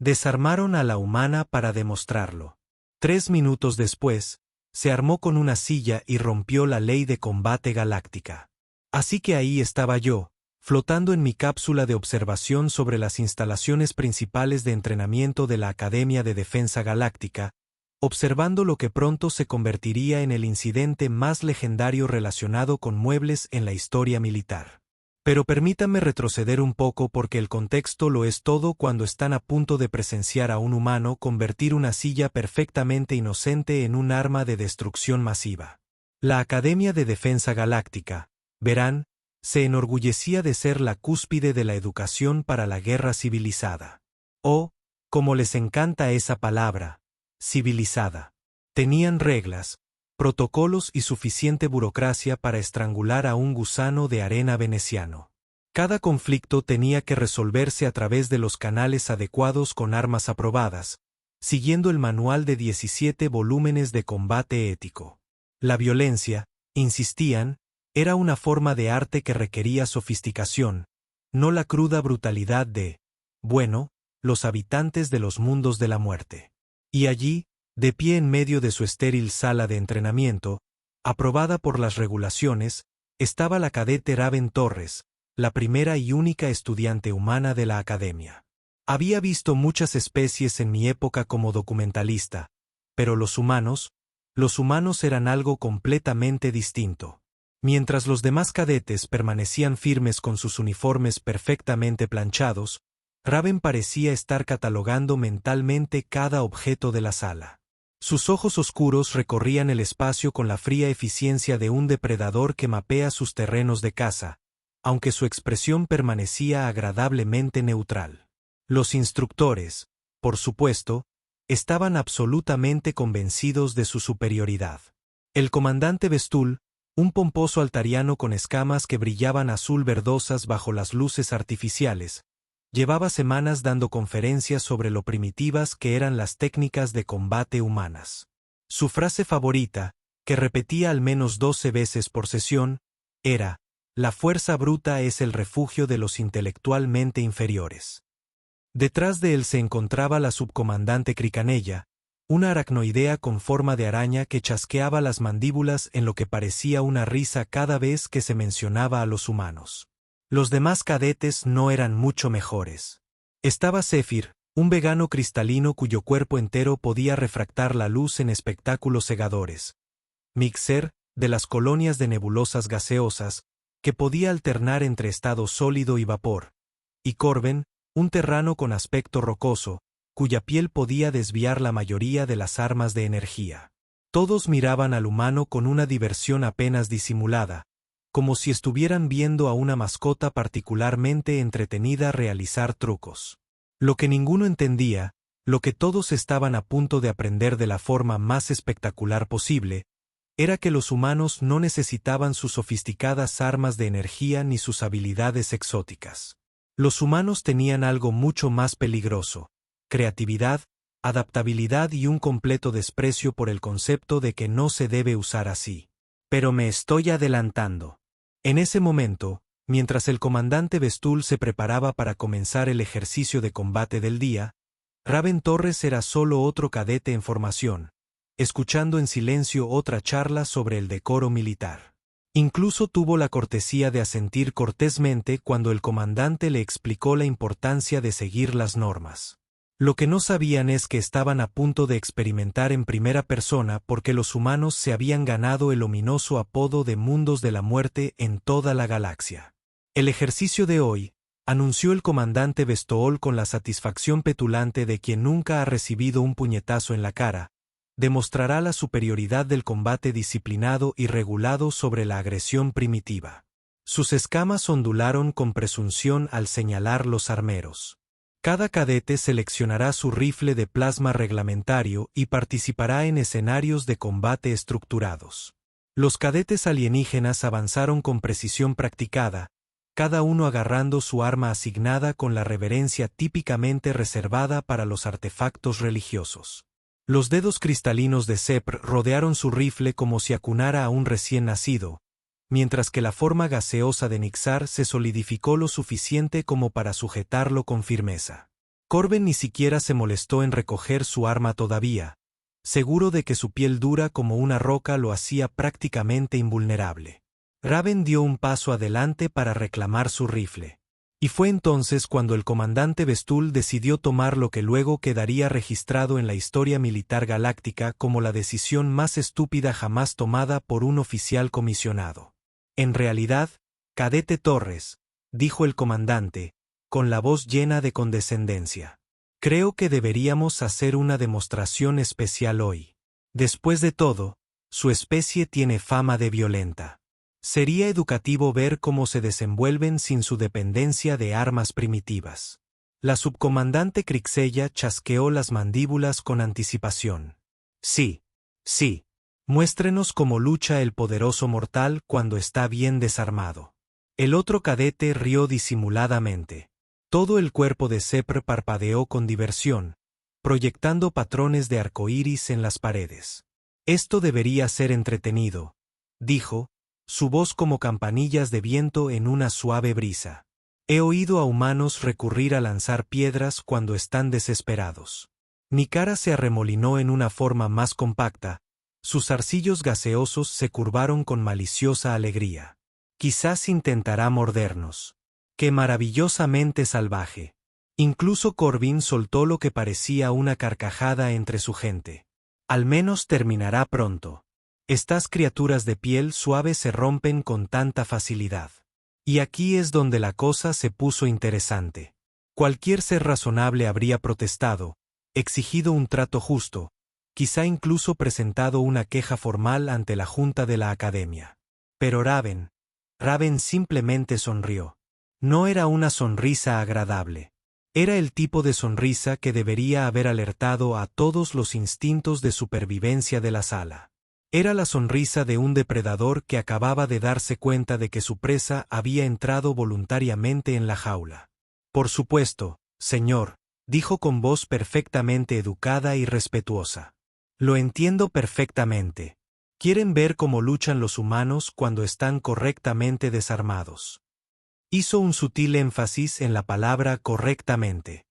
Desarmaron a la humana para demostrarlo. 3 minutos después, se armó con una silla y rompió la ley de combate galáctica. Así que ahí estaba yo, flotando en mi cápsula de observación sobre las instalaciones principales de entrenamiento de la Academia de Defensa Galáctica, observando lo que pronto se convertiría en el incidente más legendario relacionado con muebles en la historia militar. Pero permítanme retroceder un poco porque el contexto lo es todo cuando están a punto de presenciar a un humano convertir una silla perfectamente inocente en un arma de destrucción masiva. La Academia de Defensa Galáctica, verán, se enorgullecía de ser la cúspide de la educación para la guerra civilizada. O, como les encanta esa palabra, civilizada. Tenían reglas, protocolos y suficiente burocracia para estrangular a un gusano de arena veneciano. Cada conflicto tenía que resolverse a través de los canales adecuados con armas aprobadas, siguiendo el manual de 17 volúmenes de combate ético. La violencia, insistían, era una forma de arte que requería sofisticación, no la cruda brutalidad de, bueno, los habitantes de los mundos de la muerte. Y allí, de pie en medio de su estéril sala de entrenamiento, aprobada por las regulaciones, estaba la cadete Raven Torres, la primera y única estudiante humana de la academia. Había visto muchas especies en mi época como documentalista, pero los humanos eran algo completamente distinto. Mientras los demás cadetes permanecían firmes con sus uniformes perfectamente planchados, Raven parecía estar catalogando mentalmente cada objeto de la sala. Sus ojos oscuros recorrían el espacio con la fría eficiencia de un depredador que mapea sus terrenos de caza, aunque su expresión permanecía agradablemente neutral. Los instructores, por supuesto, estaban absolutamente convencidos de su superioridad. El comandante Vestul, un pomposo altariano con escamas que brillaban azul verdosas bajo las luces artificiales, llevaba semanas dando conferencias sobre lo primitivas que eran las técnicas de combate humanas. Su frase favorita, que repetía al menos 12 veces por sesión, era: «La fuerza bruta es el refugio de los intelectualmente inferiores». Detrás de él se encontraba la subcomandante Cricanella, una aracnoidea con forma de araña que chasqueaba las mandíbulas en lo que parecía una risa cada vez que se mencionaba a los humanos. Los demás cadetes no eran mucho mejores. Estaba Zephyr, un vegano cristalino cuyo cuerpo entero podía refractar la luz en espectáculos cegadores. Mixer, de las colonias de nebulosas gaseosas, que podía alternar entre estado sólido y vapor. Y Corben, un terrano con aspecto rocoso, cuya piel podía desviar la mayoría de las armas de energía. Todos miraban al humano con una diversión apenas disimulada, como si estuvieran viendo a una mascota particularmente entretenida realizar trucos. Lo que ninguno entendía, lo que todos estaban a punto de aprender de la forma más espectacular posible, era que los humanos no necesitaban sus sofisticadas armas de energía ni sus habilidades exóticas. Los humanos tenían algo mucho más peligroso: creatividad, adaptabilidad y un completo desprecio por el concepto de que no se debe usar así. Pero me estoy adelantando. En ese momento, mientras el comandante Vestul se preparaba para comenzar el ejercicio de combate del día, Raven Torres era solo otro cadete en formación, escuchando en silencio otra charla sobre el decoro militar. Incluso tuvo la cortesía de asentir cortésmente cuando el comandante le explicó la importancia de seguir las normas. Lo que no sabían es que estaban a punto de experimentar en primera persona porque los humanos se habían ganado el ominoso apodo de mundos de la muerte en toda la galaxia. El ejercicio de hoy, anunció el comandante Vestool con la satisfacción petulante de quien nunca ha recibido un puñetazo en la cara, demostrará la superioridad del combate disciplinado y regulado sobre la agresión primitiva. Sus escamas ondularon con presunción al señalar los armeros. Cada cadete seleccionará su rifle de plasma reglamentario y participará en escenarios de combate estructurados. Los cadetes alienígenas avanzaron con precisión practicada, cada uno agarrando su arma asignada con la reverencia típicamente reservada para los artefactos religiosos. Los dedos cristalinos de Zephyr rodearon su rifle como si acunara a un recién nacido, mientras que la forma gaseosa de Nixar se solidificó lo suficiente como para sujetarlo con firmeza. Corbin ni siquiera se molestó en recoger su arma todavía, seguro de que su piel dura como una roca lo hacía prácticamente invulnerable. Raven dio un paso adelante para reclamar su rifle. Y fue entonces cuando el comandante Vestul decidió tomar lo que luego quedaría registrado en la historia militar galáctica como la decisión más estúpida jamás tomada por un oficial comisionado. En realidad, Cadete Torres, dijo el comandante, con la voz llena de condescendencia. Creo que deberíamos hacer una demostración especial hoy. Después de todo, su especie tiene fama de violenta. Sería educativo ver cómo se desenvuelven sin su dependencia de armas primitivas. La subcomandante Crixella chasqueó las mandíbulas con anticipación. Sí, sí. Muéstrenos cómo lucha el poderoso mortal cuando está bien desarmado. El otro cadete rió disimuladamente. Todo el cuerpo de Sepr parpadeó con diversión, proyectando patrones de arcoíris en las paredes. Esto debería ser entretenido, dijo, su voz como campanillas de viento en una suave brisa. He oído a humanos recurrir a lanzar piedras cuando están desesperados. Mi cara se arremolinó en una forma más compacta, sus zarcillos gaseosos se curvaron con maliciosa alegría. Quizás intentará mordernos. ¡Qué maravillosamente salvaje! Incluso Corbin soltó lo que parecía una carcajada entre su gente. Al menos terminará pronto. Estas criaturas de piel suave se rompen con tanta facilidad. Y aquí es donde la cosa se puso interesante. Cualquier ser razonable habría protestado, exigido un trato justo, quizá incluso presentado una queja formal ante la junta de la academia. Pero Raven simplemente sonrió. No era una sonrisa agradable. Era el tipo de sonrisa que debería haber alertado a todos los instintos de supervivencia de la sala. Era la sonrisa de un depredador que acababa de darse cuenta de que su presa había entrado voluntariamente en la jaula. Por supuesto, señor, dijo con voz perfectamente educada y respetuosa. Lo entiendo perfectamente. Quieren ver cómo luchan los humanos cuando están correctamente desarmados. Hizo un sutil énfasis en la palabra correctamente.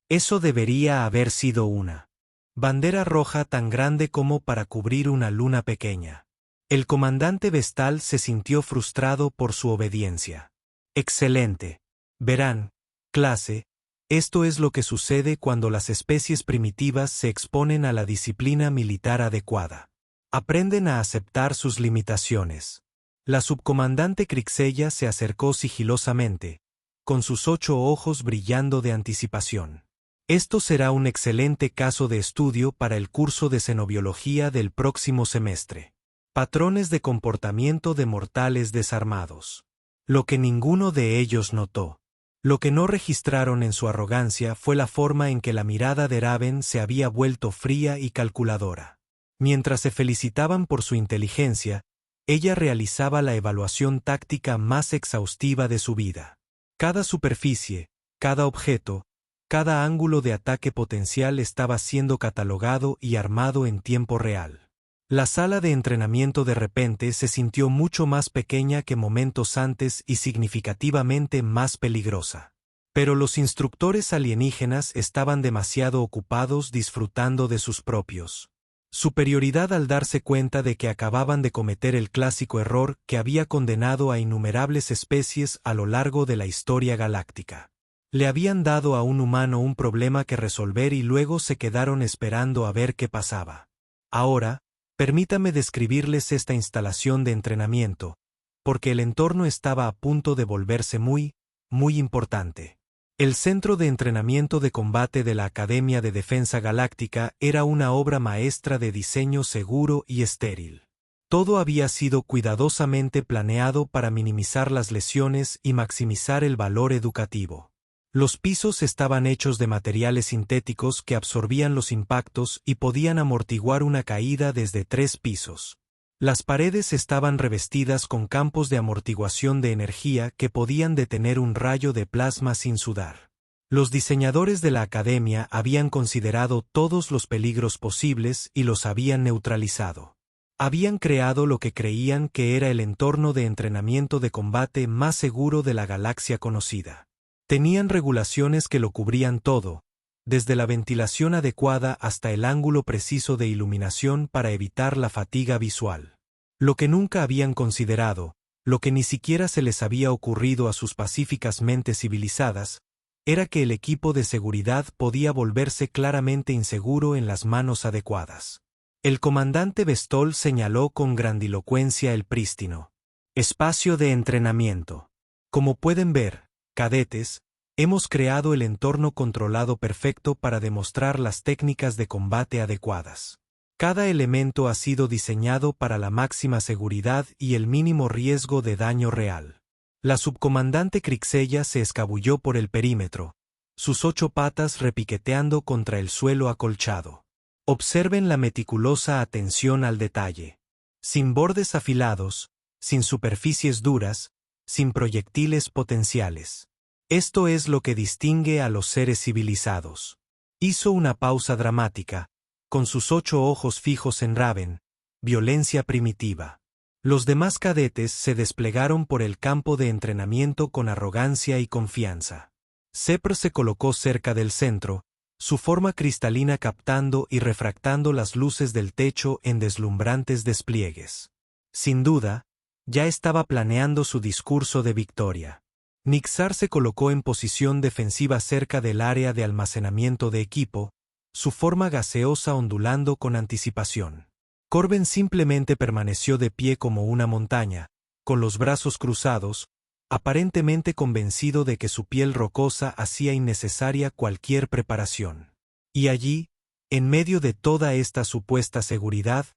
Eso debería haber sido una bandera roja tan grande como para cubrir una luna pequeña. El comandante Vestal se sintió frustrado por su obediencia. Excelente. Verán, clase, esto es lo que sucede cuando las especies primitivas se exponen a la disciplina militar adecuada. Aprenden a aceptar sus limitaciones. La subcomandante Crixella se acercó sigilosamente, con sus 8 ojos brillando de anticipación. Esto será un excelente caso de estudio para el curso de xenobiología del próximo semestre. Patrones de comportamiento de mortales desarmados. Lo que ninguno de ellos notó. Lo que no registraron en su arrogancia fue la forma en que la mirada de Raven se había vuelto fría y calculadora. Mientras se felicitaban por su inteligencia, ella realizaba la evaluación táctica más exhaustiva de su vida. Cada superficie, cada objeto, cada ángulo de ataque potencial estaba siendo catalogado y armado en tiempo real. La sala de entrenamiento de repente se sintió mucho más pequeña que momentos antes y significativamente más peligrosa. Pero los instructores alienígenas estaban demasiado ocupados disfrutando de sus propios superioridad al darse cuenta de que acababan de cometer el clásico error que había condenado a innumerables especies a lo largo de la historia galáctica. Le habían dado a un humano un problema que resolver y luego se quedaron esperando a ver qué pasaba. Ahora, permítame describirles esta instalación de entrenamiento, porque el entorno estaba a punto de volverse muy importante. El Centro de Entrenamiento de Combate de la Academia de Defensa Galáctica era una obra maestra de diseño seguro y estéril. Todo había sido cuidadosamente planeado para minimizar las lesiones y maximizar el valor educativo. Los pisos estaban hechos de materiales sintéticos que absorbían los impactos y podían amortiguar una caída desde 3 pisos. Las paredes estaban revestidas con campos de amortiguación de energía que podían detener un rayo de plasma sin sudar. Los diseñadores de la academia habían considerado todos los peligros posibles y los habían neutralizado. Habían creado lo que creían que era el entorno de entrenamiento de combate más seguro de la galaxia conocida. Tenían regulaciones que lo cubrían todo, desde la ventilación adecuada hasta el ángulo preciso de iluminación para evitar la fatiga visual. Lo que nunca habían considerado, lo que ni siquiera se les había ocurrido a sus pacíficas mentes civilizadas, era que el equipo de seguridad podía volverse claramente inseguro en las manos adecuadas. El comandante Bestol señaló con grandilocuencia el prístino espacio de entrenamiento. Como pueden ver, cadetes, hemos creado el entorno controlado perfecto para demostrar las técnicas de combate adecuadas. Cada elemento ha sido diseñado para la máxima seguridad y el mínimo riesgo de daño real. La subcomandante Krixella se escabulló por el perímetro, sus 8 patas repiqueteando contra el suelo acolchado. Observen la meticulosa atención al detalle. Sin bordes afilados, sin superficies duras, sin proyectiles potenciales. Esto es lo que distingue a los seres civilizados. Hizo una pausa dramática, con sus 8 ojos fijos en Raven, violencia primitiva. Los demás cadetes se desplegaron por el campo de entrenamiento con arrogancia y confianza. Sepr se colocó cerca del centro, su forma cristalina captando y refractando las luces del techo en deslumbrantes despliegues. Sin duda, ya estaba planeando su discurso de victoria. Nixar se colocó en posición defensiva cerca del área de almacenamiento de equipo, su forma gaseosa ondulando con anticipación. Corben simplemente permaneció de pie como una montaña, con los brazos cruzados, aparentemente convencido de que su piel rocosa hacía innecesaria cualquier preparación. Y allí, en medio de toda esta supuesta seguridad,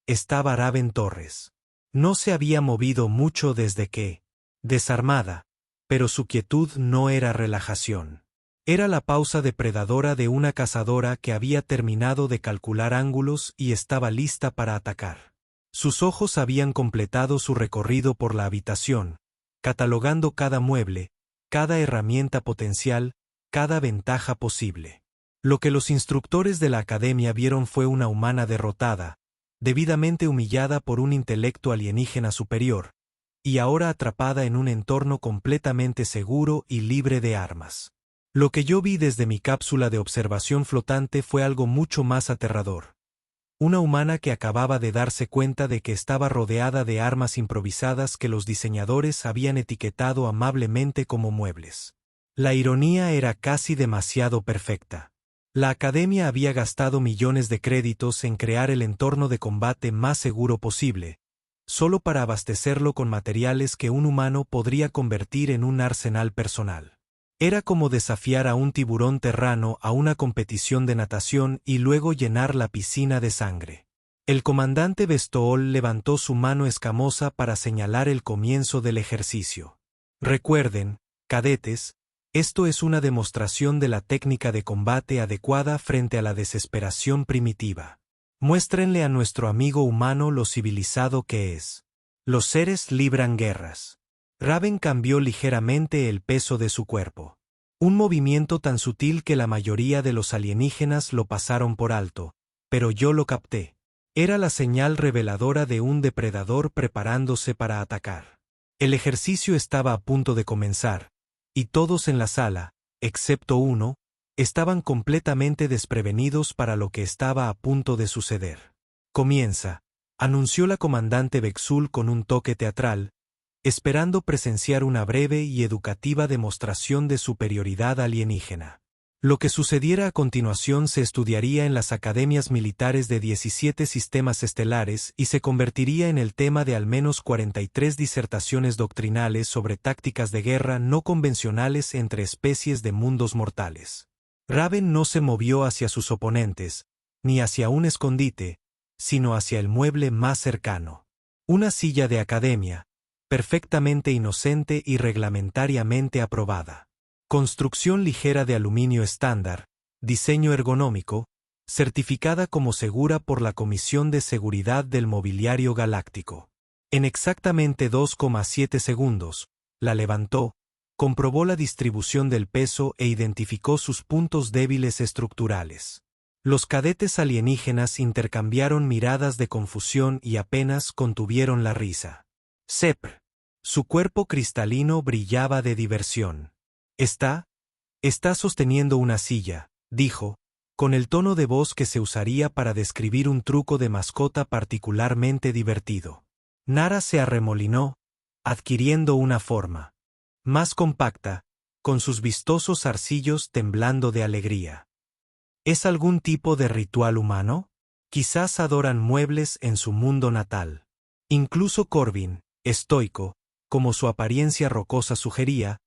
estaba Raven Torres. No se había movido mucho desde que, desarmada, pero su quietud no era relajación. Era la pausa depredadora de una cazadora que había terminado de calcular ángulos y estaba lista para atacar. Sus ojos habían completado su recorrido por la habitación, catalogando cada mueble, cada herramienta potencial, cada ventaja posible. Lo que los instructores de la academia vieron fue una humana derrotada, debidamente humillada por un intelecto alienígena superior, y ahora atrapada en un entorno completamente seguro y libre de armas. Lo que yo vi desde mi cápsula de observación flotante fue algo mucho más aterrador. Una humana que acababa de darse cuenta de que estaba rodeada de armas improvisadas que los diseñadores habían etiquetado amablemente como muebles. La ironía era casi demasiado perfecta. La academia había gastado millones de créditos en crear el entorno de combate más seguro posible, solo para abastecerlo con materiales que un humano podría convertir en un arsenal personal. Era como desafiar a un tiburón terrano a una competición de natación y luego llenar la piscina de sangre. El comandante Bestol levantó su mano escamosa para señalar el comienzo del ejercicio. Recuerden, cadetes, esto es una demostración de la técnica de combate adecuada frente a la desesperación primitiva. Muéstrenle a nuestro amigo humano lo civilizado que es. Los seres libran guerras. Raven cambió ligeramente el peso de su cuerpo. Un movimiento tan sutil que la mayoría de los alienígenas lo pasaron por alto, pero yo lo capté. Era la señal reveladora de un depredador preparándose para atacar. El ejercicio estaba a punto de comenzar, y todos en la sala, excepto uno, estaban completamente desprevenidos para lo que estaba a punto de suceder. Comienza, anunció la comandante Bexul con un toque teatral, esperando presenciar una breve y educativa demostración de superioridad alienígena. Lo que sucediera a continuación se estudiaría en las academias militares de 17 sistemas estelares y se convertiría en el tema de al menos 43 disertaciones doctrinales sobre tácticas de guerra no convencionales entre especies de mundos mortales. Raven no se movió hacia sus oponentes, ni hacia un escondite, sino hacia el mueble más cercano. Una silla de academia, perfectamente inocente y reglamentariamente aprobada. Construcción ligera de aluminio estándar, diseño ergonómico, certificada como segura por la Comisión de Seguridad del Mobiliario Galáctico. En exactamente 2,7 segundos, la levantó, comprobó la distribución del peso e identificó sus puntos débiles estructurales. Los cadetes alienígenas intercambiaron miradas de confusión y apenas contuvieron la risa. Sepr. Su cuerpo cristalino brillaba de diversión. Está sosteniendo una silla, dijo, con el tono de voz que se usaría para describir un truco de mascota particularmente divertido. Nara se arremolinó, adquiriendo una forma más compacta, con sus vistosos zarcillos temblando de alegría. ¿Es algún tipo de ritual humano? Quizás adoran muebles en su mundo natal. Incluso Corbin, estoico, como su apariencia rocosa sugería,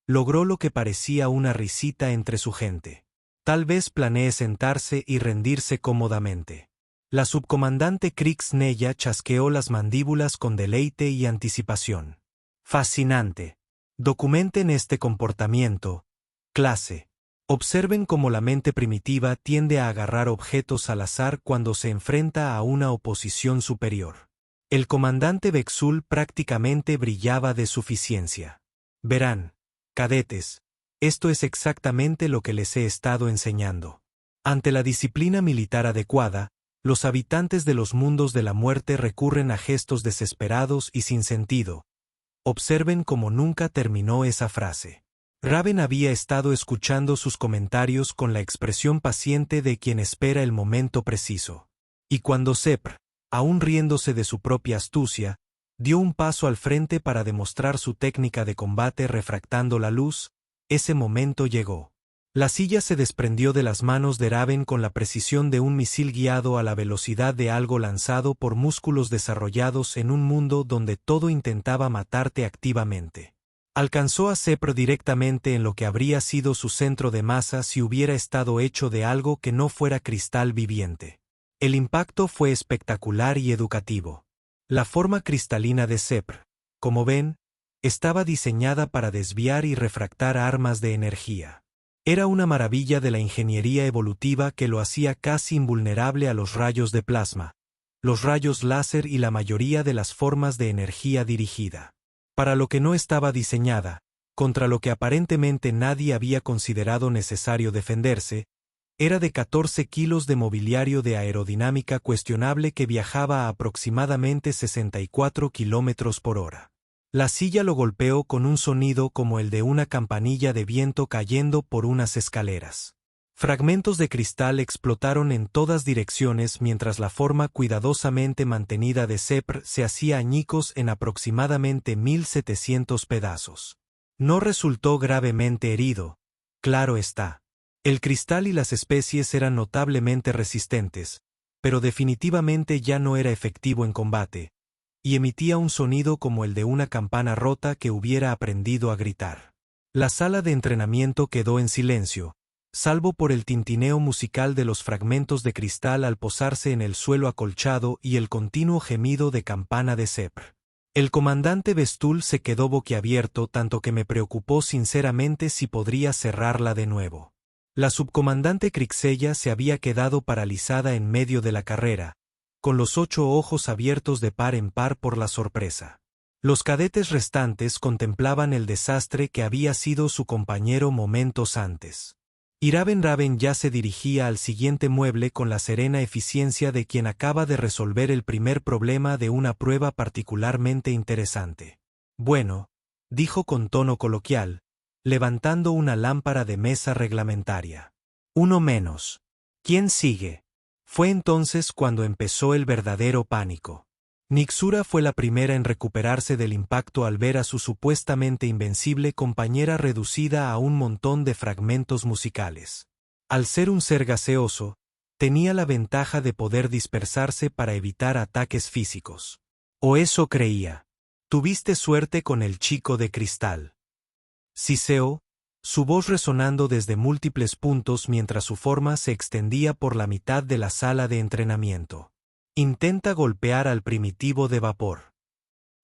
logró lo que parecía una risita entre su gente. Tal vez planee sentarse y rendirse cómodamente. La subcomandante Krix Neya chasqueó las mandíbulas con deleite y anticipación. Fascinante. Documenten este comportamiento. Clase. Observen cómo la mente primitiva tiende a agarrar objetos al azar cuando se enfrenta a una oposición superior. El comandante Bexul prácticamente brillaba de suficiencia. Verán, cadetes, esto es exactamente lo que les he estado enseñando. Ante la disciplina militar adecuada, los habitantes de los mundos de la muerte recurren a gestos desesperados y sin sentido. Observen cómo nunca terminó esa frase. Raven había estado escuchando sus comentarios con la expresión paciente de quien espera el momento preciso. Y cuando Sepr, aún riéndose de su propia astucia, dio un paso al frente para demostrar su técnica de combate refractando la luz, ese momento llegó. La silla se desprendió de las manos de Raven con la precisión de un misil guiado a la velocidad de algo lanzado por músculos desarrollados en un mundo donde todo intentaba matarte activamente. Alcanzó a Sepr directamente en lo que habría sido su centro de masa si hubiera estado hecho de algo que no fuera cristal viviente. El impacto fue espectacular y educativo. La forma cristalina de Sepr, como ven, estaba diseñada para desviar y refractar armas de energía. Era una maravilla de la ingeniería evolutiva que lo hacía casi invulnerable a los rayos de plasma, los rayos láser y la mayoría de las formas de energía dirigida. Para lo que no estaba diseñada, contra lo que aparentemente nadie había considerado necesario defenderse, era de 14 kilos de mobiliario de aerodinámica cuestionable que viajaba a aproximadamente 64 kilómetros por hora. La silla lo golpeó con un sonido como el de una campanilla de viento cayendo por unas escaleras. Fragmentos de cristal explotaron en todas direcciones mientras la forma cuidadosamente mantenida de Sepr se hacía añicos en aproximadamente 1700 pedazos. No resultó gravemente herido, claro está. El cristal y las especies eran notablemente resistentes, pero definitivamente ya no era efectivo en combate, y emitía un sonido como el de una campana rota que hubiera aprendido a gritar. La sala de entrenamiento quedó en silencio, salvo por el tintineo musical de los fragmentos de cristal al posarse en el suelo acolchado y el continuo gemido de campana de Sepr. El comandante Bestul se quedó boquiabierto tanto que me preocupó sinceramente si podría cerrarla de nuevo. La subcomandante Krixella se había quedado paralizada en medio de la carrera, con los 8 ojos abiertos de par en par por la sorpresa. Los cadetes restantes contemplaban el desastre que había sido su compañero momentos antes. Y Raven ya se dirigía al siguiente mueble con la serena eficiencia de quien acaba de resolver el primer problema de una prueba particularmente interesante. Bueno, dijo con tono coloquial, levantando una lámpara de mesa reglamentaria. Uno menos. ¿Quién sigue? Fue entonces cuando empezó el verdadero pánico. Nixura fue la primera en recuperarse del impacto al ver a su supuestamente invencible compañera reducida a un montón de fragmentos musicales. Al ser un ser gaseoso, tenía la ventaja de poder dispersarse para evitar ataques físicos. O eso creía. Tuviste suerte con el chico de cristal. Siseo, su voz resonando desde múltiples puntos mientras su forma se extendía por la mitad de la sala de entrenamiento. Intenta golpear al primitivo de vapor.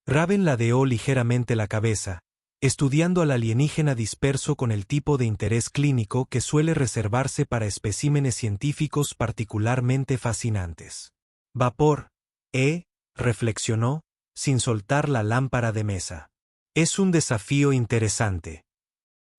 Raven ladeó ligeramente la cabeza, estudiando al alienígena disperso con el tipo de interés clínico que suele reservarse para especímenes científicos particularmente fascinantes. Vapor, reflexionó, sin soltar la lámpara de mesa. Es un desafío interesante.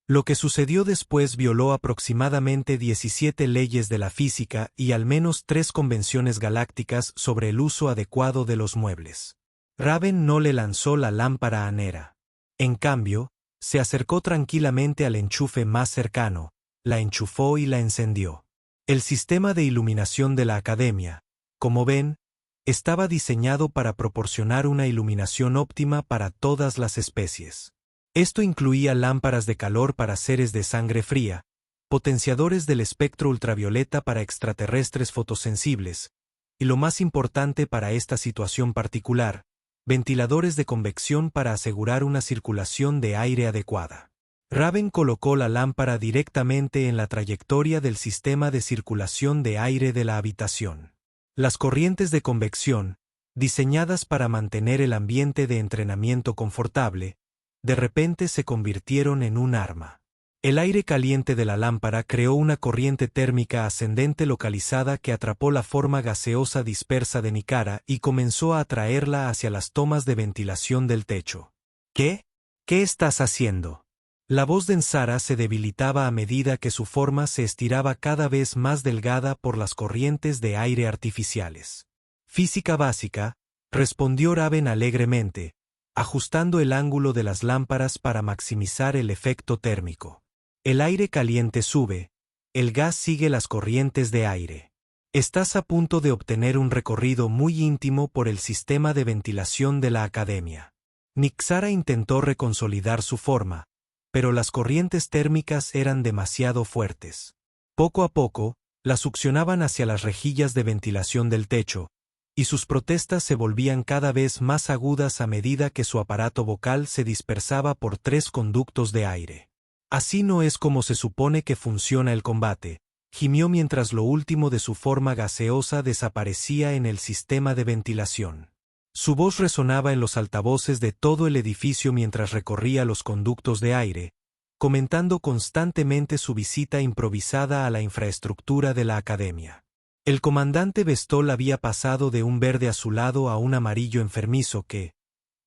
Lo que sucedió después violó aproximadamente 17 leyes de la física y al menos 3 convenciones galácticas sobre el uso adecuado de los muebles. Raven no le lanzó la lámpara a Nera. En cambio, se acercó tranquilamente al enchufe más cercano, la enchufó y la encendió. El sistema de iluminación de la academia, como ven, estaba diseñado para proporcionar una iluminación óptima para todas las especies. Esto incluía lámparas de calor para seres de sangre fría, potenciadores del espectro ultravioleta para extraterrestres fotosensibles, y lo más importante para esta situación particular, ventiladores de convección para asegurar una circulación de aire adecuada. Raven colocó la lámpara directamente en la trayectoria del sistema de circulación de aire de la habitación. Las corrientes de convección, diseñadas para mantener el ambiente de entrenamiento confortable, de repente se convirtieron en un arma. El aire caliente de la lámpara creó una corriente térmica ascendente localizada que atrapó la forma gaseosa dispersa de Nikara y comenzó a atraerla hacia las tomas de ventilación del techo. ¿Qué? ¿Qué estás haciendo? La voz de Nsara se debilitaba a medida que su forma se estiraba cada vez más delgada por las corrientes de aire artificiales. Física básica, respondió Raven alegremente, ajustando el ángulo de las lámparas para maximizar el efecto térmico. El aire caliente sube, el gas sigue las corrientes de aire. Estás a punto de obtener un recorrido muy íntimo por el sistema de ventilación de la academia. Nixara intentó reconsolidar su forma, pero las corrientes térmicas eran demasiado fuertes. Poco a poco, la succionaban hacia las rejillas de ventilación del techo, y sus protestas se volvían cada vez más agudas a medida que su aparato vocal se dispersaba por 3 conductos de aire. Así no es como se supone que funciona el combate, gimió mientras lo último de su forma gaseosa desaparecía en el sistema de ventilación. Su voz resonaba en los altavoces de todo el edificio mientras recorría los conductos de aire, comentando constantemente su visita improvisada a la infraestructura de la academia. El comandante Bestol había pasado de un verde azulado a un amarillo enfermizo que,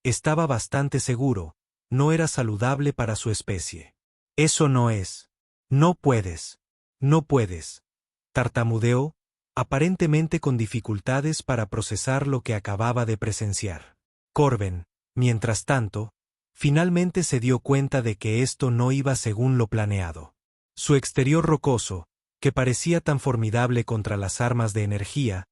estaba bastante seguro, no era saludable para su especie. Eso no es. No puedes. No puedes. Tartamudeó, aparentemente con dificultades para procesar lo que acababa de presenciar. Corben, mientras tanto, finalmente se dio cuenta de que esto no iba según lo planeado. Su exterior rocoso, que parecía tan formidable contra las armas de energía,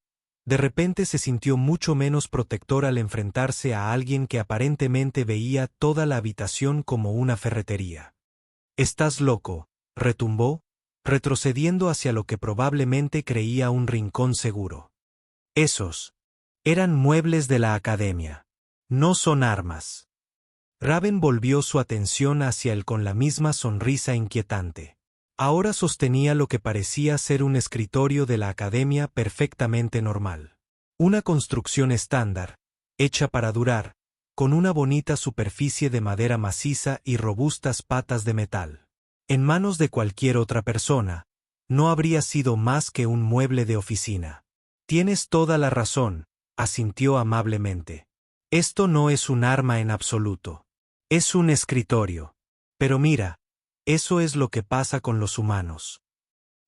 de repente se sintió mucho menos protector al enfrentarse a alguien que aparentemente veía toda la habitación como una ferretería. «Estás loco», retumbó, retrocediendo hacia lo que probablemente creía un rincón seguro. Esos eran muebles de la academia. No son armas. Raven volvió su atención hacia él con la misma sonrisa inquietante. Ahora sostenía lo que parecía ser un escritorio de la academia perfectamente normal. Una construcción estándar, hecha para durar, con una bonita superficie de madera maciza y robustas patas de metal. En manos de cualquier otra persona, no habría sido más que un mueble de oficina. Tienes toda la razón, asintió amablemente. Esto no es un arma en absoluto. Es un escritorio. Pero mira, eso es lo que pasa con los humanos.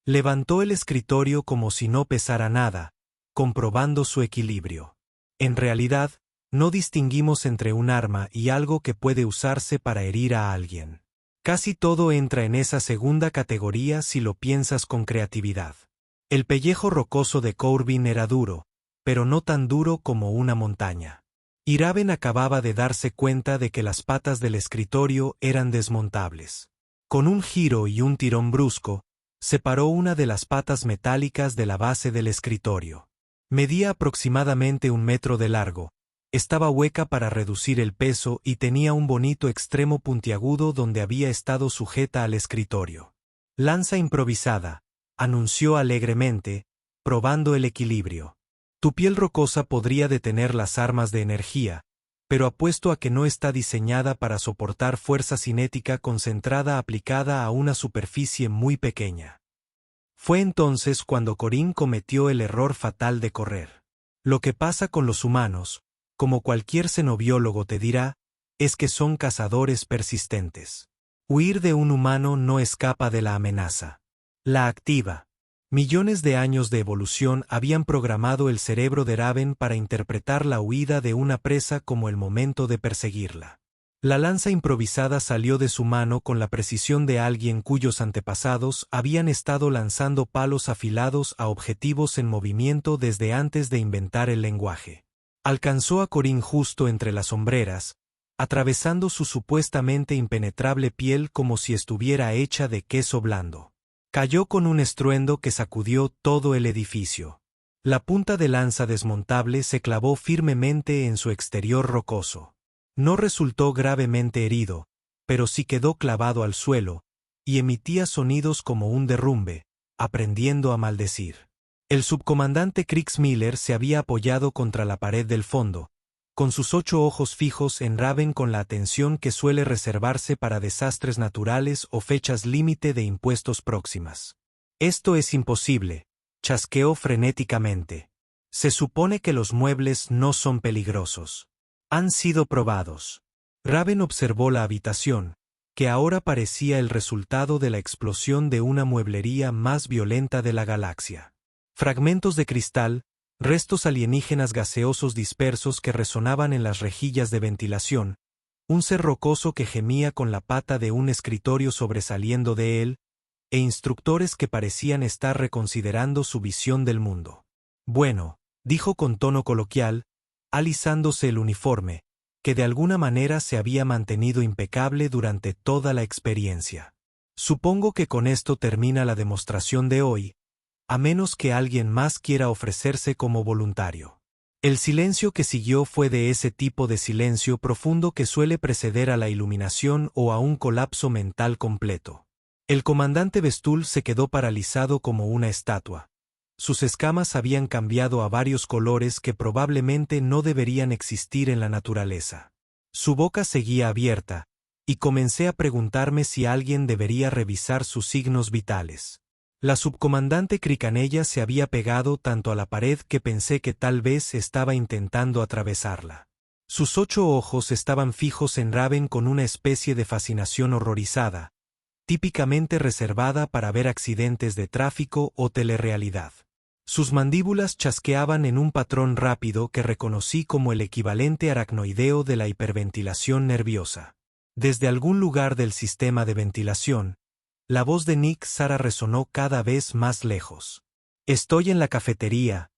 Levantó el escritorio como si no pesara nada, comprobando su equilibrio. En realidad, no distinguimos entre un arma y algo que puede usarse para herir a alguien. Casi todo entra en esa segunda categoría si lo piensas con creatividad. El pellejo rocoso de Corbin era duro, pero no tan duro como una montaña. Y Raven acababa de darse cuenta de que las patas del escritorio eran desmontables. Con un giro y un tirón brusco, separó una de las patas metálicas de la base del escritorio. Medía aproximadamente 1 metro de largo. Estaba hueca para reducir el peso y tenía un bonito extremo puntiagudo donde había estado sujeta al escritorio. Lanza improvisada, anunció alegremente, probando el equilibrio. Tu piel rocosa podría detener las armas de energía, pero apuesto a que no está diseñada para soportar fuerza cinética concentrada aplicada a una superficie muy pequeña. Fue entonces cuando Corinne cometió el error fatal de correr. Lo que pasa con los humanos, como cualquier xenobiólogo te dirá, es que son cazadores persistentes. Huir de un humano no escapa de la amenaza. La activa. Millones de años de evolución habían programado el cerebro de Raven para interpretar la huida de una presa como el momento de perseguirla. La lanza improvisada salió de su mano con la precisión de alguien cuyos antepasados habían estado lanzando palos afilados a objetivos en movimiento desde antes de inventar el lenguaje. Alcanzó a Corín justo entre las hombreras, atravesando su supuestamente impenetrable piel como si estuviera hecha de queso blando. Cayó con un estruendo que sacudió todo el edificio. La punta de lanza desmontable se clavó firmemente en su exterior rocoso. No resultó gravemente herido, pero sí quedó clavado al suelo, y emitía sonidos como un derrumbe, aprendiendo a maldecir. El subcomandante Kriegsmüller se había apoyado contra la pared del fondo, con sus 8 ojos fijos en Raven con la atención que suele reservarse para desastres naturales o fechas límite de impuestos próximas. «Esto es imposible», chasqueó frenéticamente. «Se supone que los muebles no son peligrosos. Han sido probados». Raven observó la habitación, que ahora parecía el resultado de la explosión de una mueblería más violenta de la galaxia. Fragmentos de cristal, restos alienígenas gaseosos dispersos que resonaban en las rejillas de ventilación, un ser rocoso que gemía con la pata de un escritorio sobresaliendo de él, e instructores que parecían estar reconsiderando su visión del mundo. «Bueno», dijo con tono coloquial, alisándose el uniforme, que de alguna manera se había mantenido impecable durante toda la experiencia. «Supongo que con esto termina la demostración de hoy, a menos que alguien más quiera ofrecerse como voluntario». El silencio que siguió fue de ese tipo de silencio profundo que suele preceder a la iluminación o a un colapso mental completo. El comandante Vestul se quedó paralizado como una estatua. Sus escamas habían cambiado a varios colores que probablemente no deberían existir en la naturaleza. Su boca seguía abierta, y comencé a preguntarme si alguien debería revisar sus signos vitales. La subcomandante Cricanella se había pegado tanto a la pared que pensé que tal vez estaba intentando atravesarla. Sus 8 ojos estaban fijos en Raven con una especie de fascinación horrorizada, típicamente reservada para ver accidentes de tráfico o telerrealidad. Sus mandíbulas chasqueaban en un patrón rápido que reconocí como el equivalente aracnoideo de la hiperventilación nerviosa. Desde algún lugar del sistema de ventilación, la voz de Nick Sara resonó cada vez más lejos. «Estoy en la cafetería.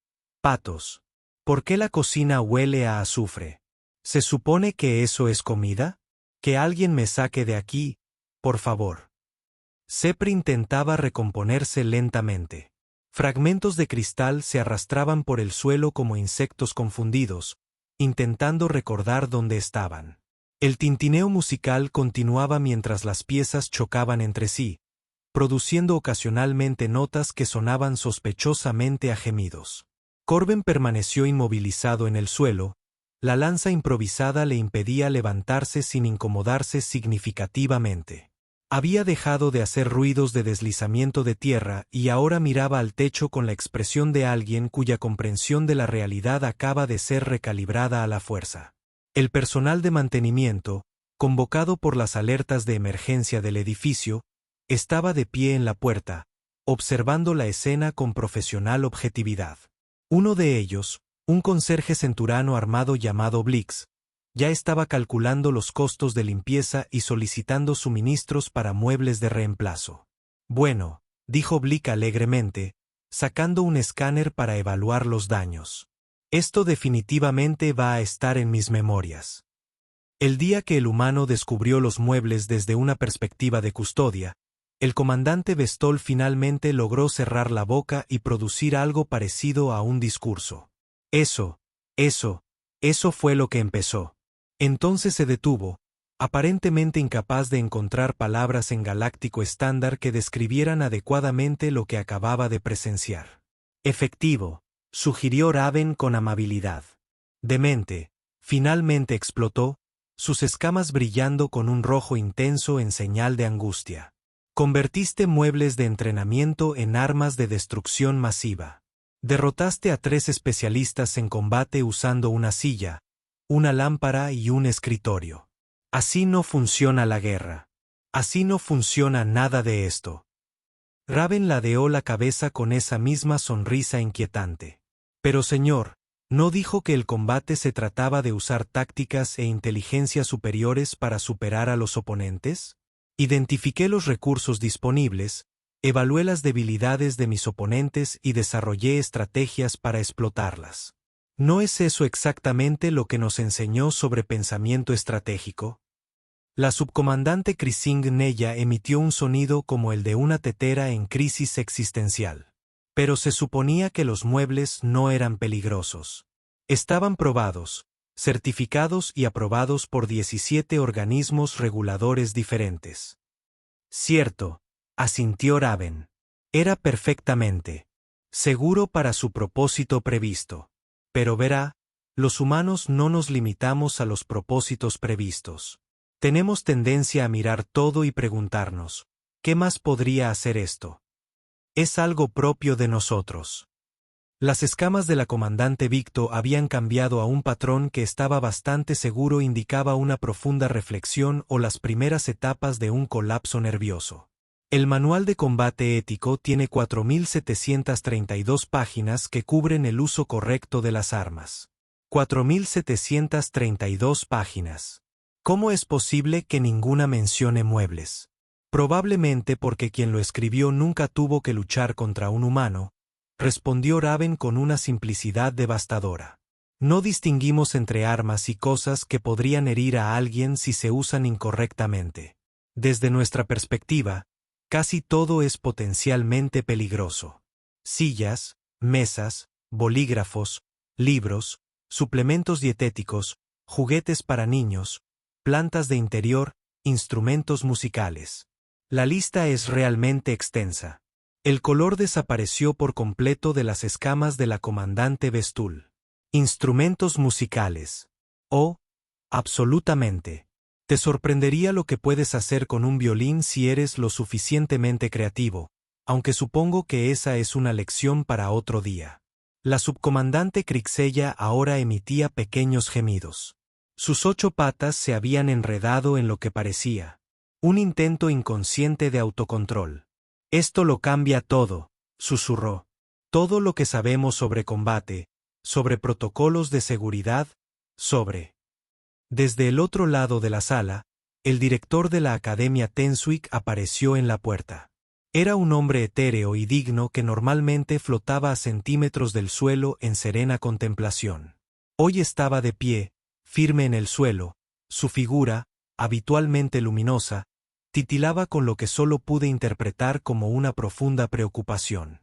Patos. ¿Por qué la cocina huele a azufre? ¿Se supone que eso es comida? Que alguien me saque de aquí, por favor». Sepri intentaba recomponerse lentamente. Fragmentos de cristal se arrastraban por el suelo como insectos confundidos, intentando recordar dónde estaban. El tintineo musical continuaba mientras las piezas chocaban entre sí, produciendo ocasionalmente notas que sonaban sospechosamente a gemidos. Corben permaneció inmovilizado en el suelo, la lanza improvisada le impedía levantarse sin incomodarse significativamente. Había dejado de hacer ruidos de deslizamiento de tierra y ahora miraba al techo con la expresión de alguien cuya comprensión de la realidad acaba de ser recalibrada a la fuerza. El personal de mantenimiento, convocado por las alertas de emergencia del edificio, estaba de pie en la puerta, observando la escena con profesional objetividad. Uno de ellos, un conserje centurano armado llamado Blix, ya estaba calculando los costos de limpieza y solicitando suministros para muebles de reemplazo. «Bueno», dijo Blick alegremente, sacando un escáner para evaluar los daños. «Esto definitivamente va a estar en mis memorias». El día que el humano descubrió los muebles desde una perspectiva de custodia, el comandante Vestol finalmente logró cerrar la boca y producir algo parecido a un discurso. Eso fue lo que empezó. Entonces se detuvo, aparentemente incapaz de encontrar palabras en galáctico estándar que describieran adecuadamente lo que acababa de presenciar. «Efectivo», sugirió Raven con amabilidad. «Demente», finalmente explotó, sus escamas brillando con un rojo intenso en señal de angustia. «Convertiste muebles de entrenamiento en armas de destrucción masiva. Derrotaste a 3 especialistas en combate usando una silla, una lámpara y un escritorio. Así no funciona la guerra. Así no funciona nada de esto». Raven ladeó la cabeza con esa misma sonrisa inquietante. «Pero señor», ¿No dijo que el combate se trataba de usar tácticas e inteligencia superiores para superar a los oponentes? Identifiqué los recursos disponibles, evalué las debilidades de mis oponentes y desarrollé estrategias para explotarlas. ¿No es eso exactamente lo que nos enseñó sobre pensamiento estratégico? La subcomandante Krising Neya emitió un sonido como el de una tetera en crisis existencial. Pero se suponía que los muebles no eran peligrosos. Estaban probados, certificados y aprobados por 17 organismos reguladores diferentes. Cierto, asintió Raven. Era perfectamente seguro para su propósito previsto. Pero verá, los humanos no nos limitamos a los propósitos previstos. Tenemos tendencia a mirar todo y preguntarnos, ¿qué más podría hacer esto? Es algo propio de nosotros. Las escamas de la comandante Victo habían cambiado a un patrón que estaba bastante seguro indicaba una profunda reflexión o las primeras etapas de un colapso nervioso. El manual de combate ético tiene 4.732 páginas que cubren el uso correcto de las armas. 4.732 páginas. ¿Cómo es posible que ninguna mencione muebles? Probablemente porque quien lo escribió nunca tuvo que luchar contra un humano, respondió Raven con una simplicidad devastadora. No distinguimos entre armas y cosas que podrían herir a alguien si se usan incorrectamente. Desde nuestra perspectiva, casi todo es potencialmente peligroso. Sillas, mesas, bolígrafos, libros, suplementos dietéticos, juguetes para niños, plantas de interior, instrumentos musicales. La lista es realmente extensa. El color desapareció por completo de las escamas de la comandante Vestul. Instrumentos musicales. Oh, absolutamente. Te sorprendería lo que puedes hacer con un violín si eres lo suficientemente creativo, aunque supongo que esa es una lección para otro día. La subcomandante Krixella ahora emitía pequeños gemidos. Sus 8 patas se habían enredado en lo que parecía un intento inconsciente de autocontrol. Esto lo cambia todo, susurró. Todo lo que sabemos sobre combate, sobre protocolos de seguridad, sobre... Desde el otro lado de la sala, el director de la Academia Tenswick apareció en la puerta. Era un hombre etéreo y digno que normalmente flotaba a centímetros del suelo en serena contemplación. Hoy estaba de pie, firme en el suelo, su figura, habitualmente luminosa, titilaba con lo que solo pude interpretar como una profunda preocupación.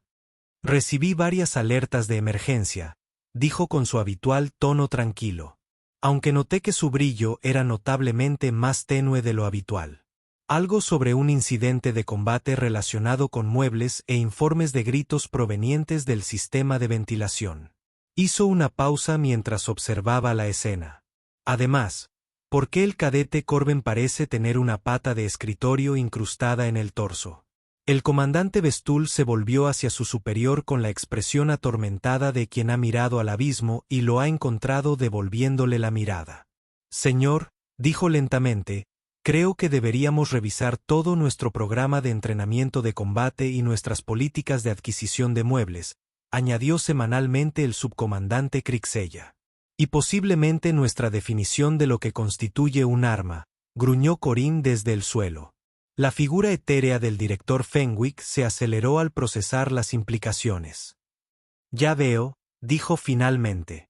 Recibí varias alertas de emergencia, dijo con su habitual tono tranquilo, aunque noté que su brillo era notablemente más tenue de lo habitual. Algo sobre un incidente de combate relacionado con muebles e informes de gritos provenientes del sistema de ventilación. Hizo una pausa mientras observaba la escena. Además, ¿por qué el cadete Corben parece tener una pata de escritorio incrustada en el torso? El comandante Vestul se volvió hacia su superior con la expresión atormentada de quien ha mirado al abismo y lo ha encontrado devolviéndole la mirada. Señor, dijo lentamente, creo que deberíamos revisar todo nuestro programa de entrenamiento de combate y nuestras políticas de adquisición de muebles, añadió semanalmente el subcomandante Krixella. Y posiblemente nuestra definición de lo que constituye un arma, gruñó Corín desde el suelo. La figura etérea del director Fenwick se aceleró al procesar las implicaciones. Ya veo, dijo finalmente.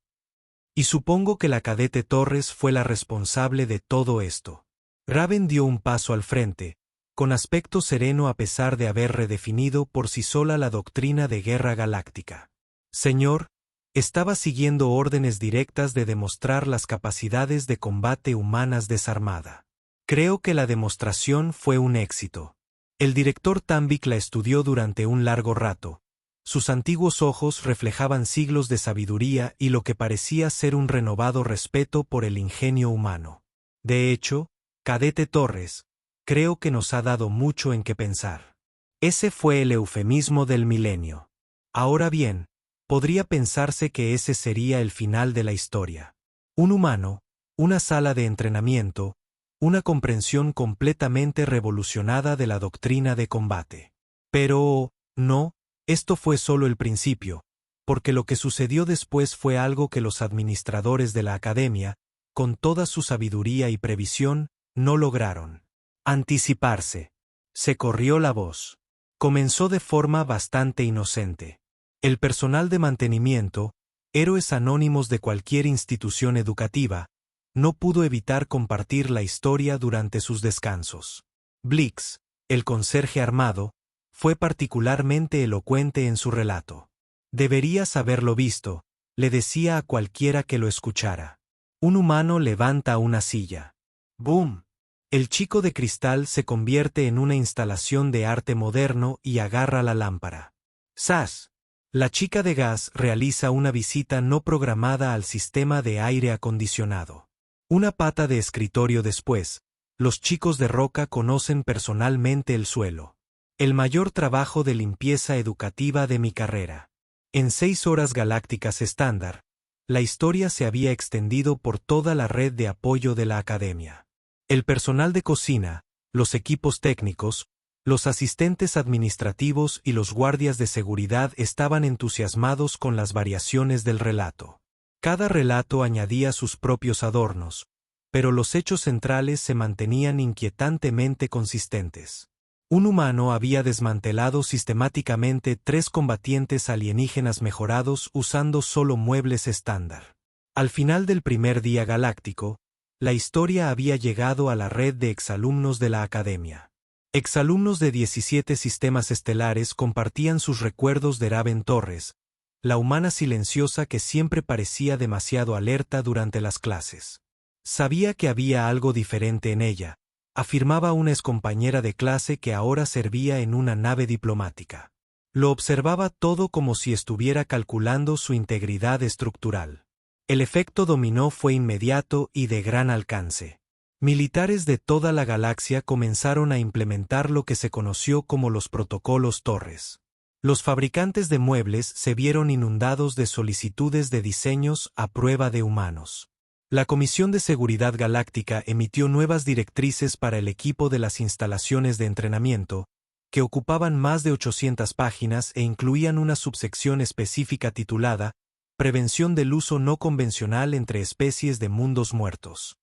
Y supongo que la cadete Torres fue la responsable de todo esto. Raven dio un paso al frente, con aspecto sereno a pesar de haber redefinido por sí sola la doctrina de guerra galáctica. Señor, estaba siguiendo órdenes directas de demostrar las capacidades de combate humanas desarmada. Creo que la demostración fue un éxito. El director Tambik la estudió durante un largo rato. Sus antiguos ojos reflejaban siglos de sabiduría y lo que parecía ser un renovado respeto por el ingenio humano. De hecho, cadete Torres, creo que nos ha dado mucho en qué pensar. Ese fue el eufemismo del milenio. Ahora bien, podría pensarse que ese sería el final de la historia. Un humano, una sala de entrenamiento, una comprensión completamente revolucionada de la doctrina de combate. Pero, no, esto fue solo el principio, porque lo que sucedió después fue algo que los administradores de la academia, con toda su sabiduría y previsión, no lograron anticiparse. Se corrió la voz. Comenzó de forma bastante inocente. El personal de mantenimiento, héroes anónimos de cualquier institución educativa, no pudo evitar compartir la historia durante sus descansos. Blix, el conserje armado, fue particularmente elocuente en su relato. Deberías haberlo visto, le decía a cualquiera que lo escuchara. Un humano levanta una silla. ¡Boom! El chico de cristal se convierte en una instalación de arte moderno y agarra la lámpara. ¡Zas! La chica de gas realiza una visita no programada al sistema de aire acondicionado. Una pata de escritorio después, los chicos de roca conocen personalmente el suelo. El mayor trabajo de limpieza educativa de mi carrera. En 6 horas galácticas estándar, la historia se había extendido por toda la red de apoyo de la academia. El personal de cocina, los equipos técnicos, los asistentes administrativos y los guardias de seguridad estaban entusiasmados con las variaciones del relato. Cada relato añadía sus propios adornos, pero los hechos centrales se mantenían inquietantemente consistentes. Un humano había desmantelado sistemáticamente 3 combatientes alienígenas mejorados usando solo muebles estándar. Al final del primer día galáctico, la historia había llegado a la red de exalumnos de la academia. Exalumnos de 17 sistemas estelares compartían sus recuerdos de Raven Torres, la humana silenciosa que siempre parecía demasiado alerta durante las clases. Sabía que había algo diferente en ella, afirmaba una excompañera de clase que ahora servía en una nave diplomática. Lo observaba todo como si estuviera calculando su integridad estructural. El efecto dominó fue inmediato y de gran alcance. Militares de toda la galaxia comenzaron a implementar lo que se conoció como los protocolos Torres. Los fabricantes de muebles se vieron inundados de solicitudes de diseños a prueba de humanos. La Comisión de Seguridad Galáctica emitió nuevas directrices para el equipo de las instalaciones de entrenamiento, que ocupaban más de 800 páginas e incluían una subsección específica titulada Prevención del uso no convencional entre especies de mundos muertos.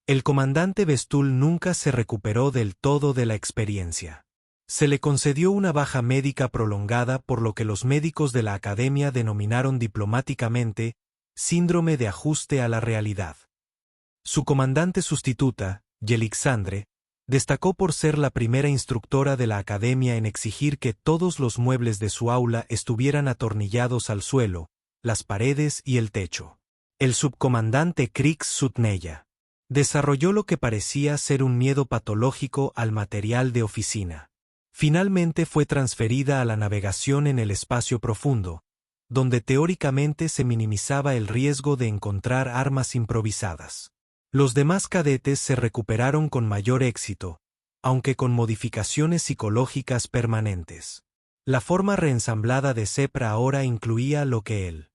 El comandante Vestul nunca se recuperó del todo de la experiencia. Se le concedió una baja médica prolongada por lo que los médicos de la academia denominaron diplomáticamente síndrome de ajuste a la realidad. Su comandante sustituta, Yelixandre, destacó por ser la primera instructora de la academia en exigir que todos los muebles de su aula estuvieran atornillados al suelo, las paredes y el techo. El subcomandante Krix Sutneya desarrolló lo que parecía ser un miedo patológico al material de oficina. Finalmente fue transferida a la navegación en el espacio profundo, donde teóricamente se minimizaba el riesgo de encontrar armas improvisadas. Los demás cadetes se recuperaron con mayor éxito, aunque con modificaciones psicológicas permanentes. La forma reensamblada de Sepra ahora incluía lo que él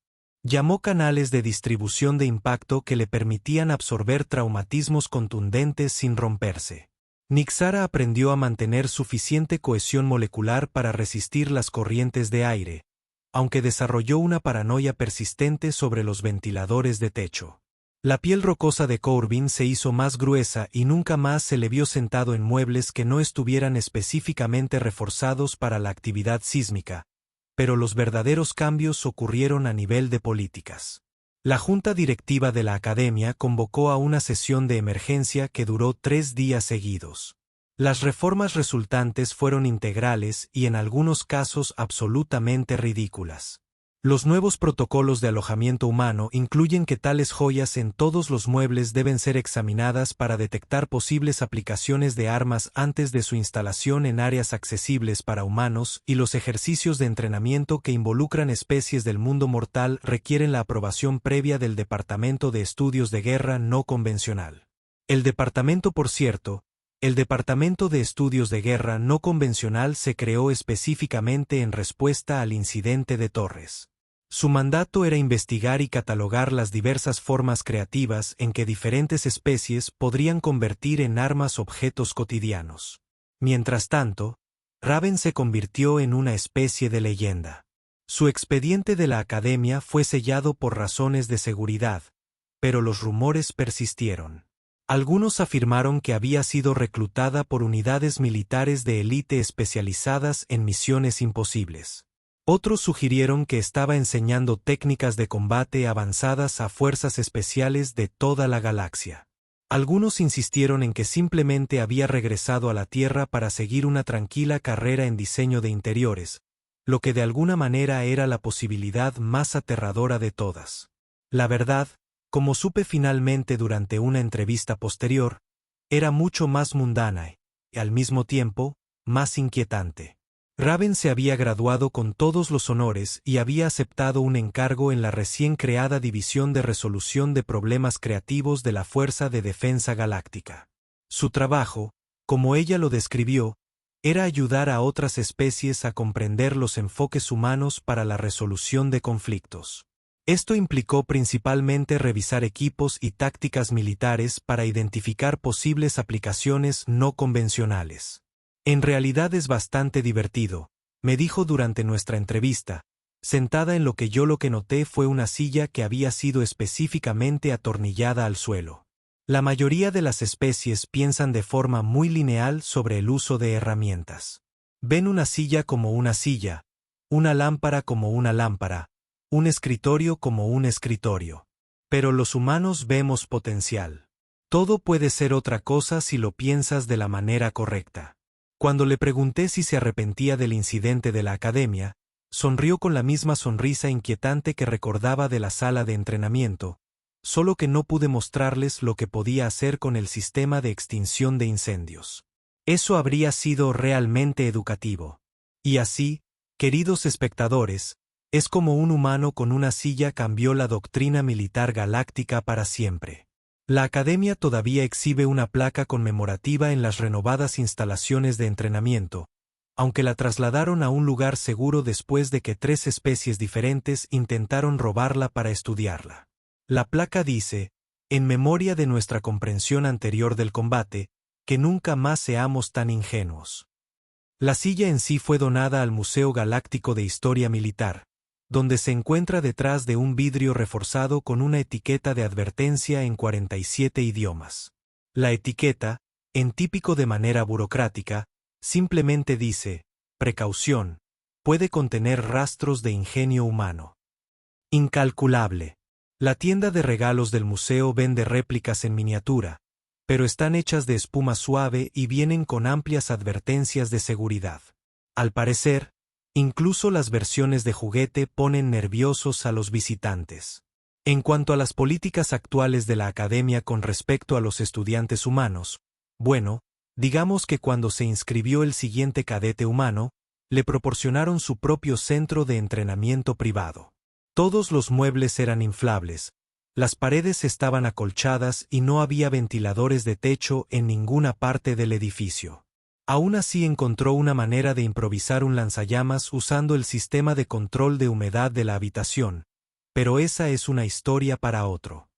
llamó canales de distribución de impacto que le permitían absorber traumatismos contundentes sin romperse. Nixara aprendió a mantener suficiente cohesión molecular para resistir las corrientes de aire, aunque desarrolló una paranoia persistente sobre los ventiladores de techo. La piel rocosa de Corbin se hizo más gruesa y nunca más se le vio sentado en muebles que no estuvieran específicamente reforzados para la actividad sísmica, pero los verdaderos cambios ocurrieron a nivel de políticas. La junta directiva de la academia convocó a una sesión de emergencia que duró 3 días seguidos. Las reformas resultantes fueron integrales y en algunos casos absolutamente ridículas. Los nuevos protocolos de alojamiento humano incluyen que tales joyas en todos los muebles deben ser examinadas para detectar posibles aplicaciones de armas antes de su instalación en áreas accesibles para humanos, y los ejercicios de entrenamiento que involucran especies del mundo mortal requieren la aprobación previa del Departamento de Estudios de Guerra No Convencional. El Departamento de Estudios de Guerra No Convencional se creó específicamente en respuesta al incidente de Torres. Su mandato era investigar y catalogar las diversas formas creativas en que diferentes especies podrían convertir en armas objetos cotidianos. Mientras tanto, Raven se convirtió en una especie de leyenda. Su expediente de la academia fue sellado por razones de seguridad, pero los rumores persistieron. Algunos afirmaron que había sido reclutada por unidades militares de élite especializadas en misiones imposibles. Otros sugirieron que estaba enseñando técnicas de combate avanzadas a fuerzas especiales de toda la galaxia. Algunos insistieron en que simplemente había regresado a la Tierra para seguir una tranquila carrera en diseño de interiores, lo que de alguna manera era la posibilidad más aterradora de todas. La verdad, como supe finalmente durante una entrevista posterior, era mucho más mundana y, al mismo tiempo, más inquietante. Raven se había graduado con todos los honores y había aceptado un encargo en la recién creada División de Resolución de Problemas Creativos de la Fuerza de Defensa Galáctica. Su trabajo, como ella lo describió, era ayudar a otras especies a comprender los enfoques humanos para la resolución de conflictos. Esto implicó principalmente revisar equipos y tácticas militares para identificar posibles aplicaciones no convencionales. En realidad es bastante divertido, me dijo durante nuestra entrevista, sentada en lo que noté fue una silla que había sido específicamente atornillada al suelo. La mayoría de las especies piensan de forma muy lineal sobre el uso de herramientas. Ven una silla como una silla, una lámpara como una lámpara, un escritorio como un escritorio. Pero los humanos vemos potencial. Todo puede ser otra cosa si lo piensas de la manera correcta. Cuando le pregunté si se arrepentía del incidente de la academia, sonrió con la misma sonrisa inquietante que recordaba de la sala de entrenamiento, solo que no pude mostrarles lo que podía hacer con el sistema de extinción de incendios. Eso habría sido realmente educativo. Y así, queridos espectadores, es como un humano con una silla cambió la doctrina militar galáctica para siempre. La academia todavía exhibe una placa conmemorativa en las renovadas instalaciones de entrenamiento, aunque la trasladaron a un lugar seguro después de que 3 especies diferentes intentaron robarla para estudiarla. La placa dice, en memoria de nuestra comprensión anterior del combate, que nunca más seamos tan ingenuos. La silla en sí fue donada al Museo Galáctico de Historia Militar, donde se encuentra detrás de un vidrio reforzado con una etiqueta de advertencia en 47 idiomas. La etiqueta, en típico de manera burocrática, simplemente dice, precaución, puede contener rastros de ingenio humano. Incalculable. La tienda de regalos del museo vende réplicas en miniatura, pero están hechas de espuma suave y vienen con amplias advertencias de seguridad. Al parecer, incluso las versiones de juguete ponen nerviosos a los visitantes. En cuanto a las políticas actuales de la academia con respecto a los estudiantes humanos, bueno, digamos que cuando se inscribió el siguiente cadete humano, le proporcionaron su propio centro de entrenamiento privado. Todos los muebles eran inflables, las paredes estaban acolchadas y no había ventiladores de techo en ninguna parte del edificio. Aún así encontró una manera de improvisar un lanzallamas usando el sistema de control de humedad de la habitación, pero esa es una historia para otro.